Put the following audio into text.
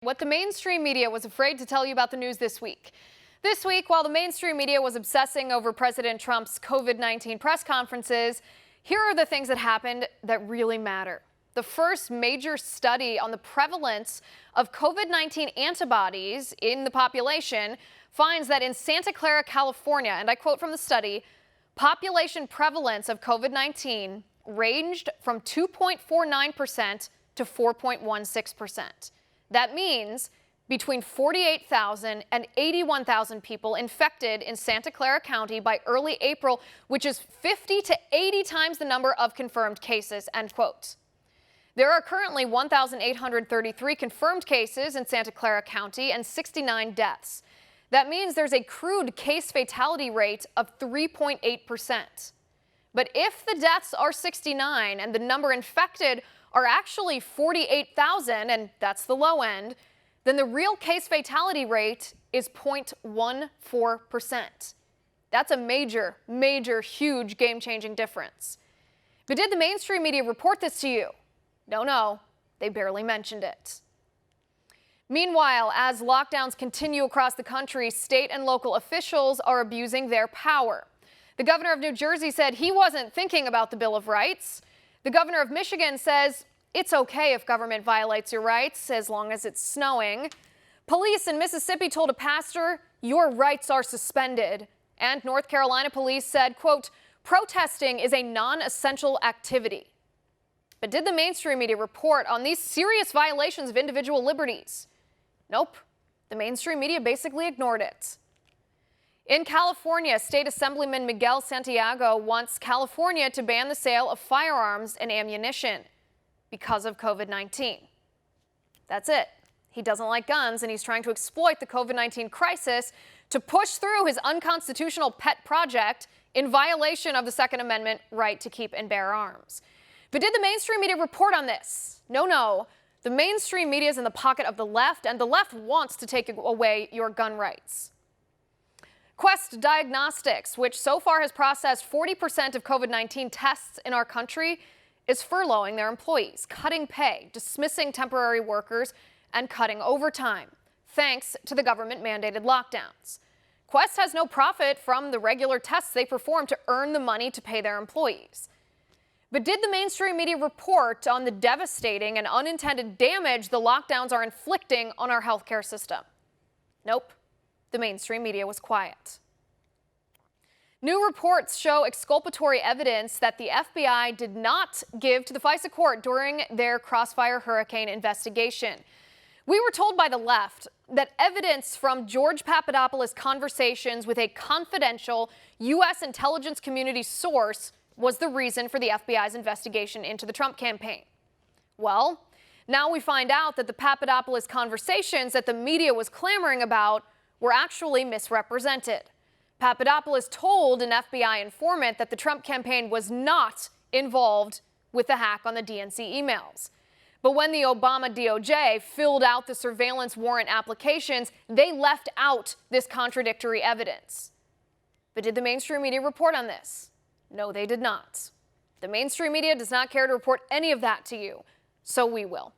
What the mainstream media was afraid to tell you about the news this week. This week, while the mainstream media was obsessing over President Trump's COVID-19 press conferences, here are the things that happened that really matter. The first major study on the prevalence of COVID-19 antibodies in the population finds that in Santa Clara, California, and I quote from the study, population prevalence of COVID-19 ranged from 2.49% to 4.16%. That means between 48,000 and 81,000 people infected in Santa Clara County by early April, which is 50 to 80 times the number of confirmed cases, end quote. There are currently 1,833 confirmed cases in Santa Clara County and 69 deaths. That means there's a crude case fatality rate of 3.8%. But if the deaths are 69 and the number infected are actually 48,000, and that's the low end, then the real case fatality rate is 0.14%. That's a major, huge game-changing difference. But did the mainstream media report this to you? No, they barely mentioned it. Meanwhile, as lockdowns continue across the country, state and local officials are abusing their power. The governor of New Jersey said he wasn't thinking about the Bill of Rights. The governor of Michigan says it's okay if government violates your rights as long as it's snowing. Police in Mississippi told a pastor, your rights are suspended. And North Carolina police said, quote, protesting is a non-essential activity. But did the mainstream media report on these serious violations of individual liberties? Nope. The mainstream media basically ignored it. In California, State Assemblyman Miguel Santiago wants California to ban the sale of firearms and ammunition because of COVID-19. That's it. He doesn't like guns, and he's trying to exploit the COVID-19 crisis to push through his unconstitutional pet project in violation of the Second Amendment right to keep and bear arms. But did the mainstream media report on this? No. The mainstream media is in the pocket of the left, and the left wants to take away your gun rights. Quest Diagnostics, which so far has processed 40% of COVID-19 tests in our country, is furloughing their employees, cutting pay, dismissing temporary workers, and cutting overtime, thanks to the government-mandated lockdowns. Quest has no profit from the regular tests they perform to earn the money to pay their employees. But did the mainstream media report on the devastating and unintended damage the lockdowns are inflicting on our healthcare system? Nope. The mainstream media was quiet. New reports show exculpatory evidence that the FBI did not give to the FISA court during their Crossfire Hurricane investigation. We were told by the left that evidence from George Papadopoulos' conversations with a confidential U.S. intelligence community source was the reason for the FBI's investigation into the Trump campaign. Well, now we find out that the Papadopoulos conversations that the media was clamoring about were actually misrepresented. Papadopoulos told an FBI informant that the Trump campaign was not involved with the hack on the DNC emails. But when the Obama DOJ filled out the surveillance warrant applications, they left out this contradictory evidence. But did the mainstream media report on this? No, they did not. The mainstream media does not care to report any of that to you, so we will.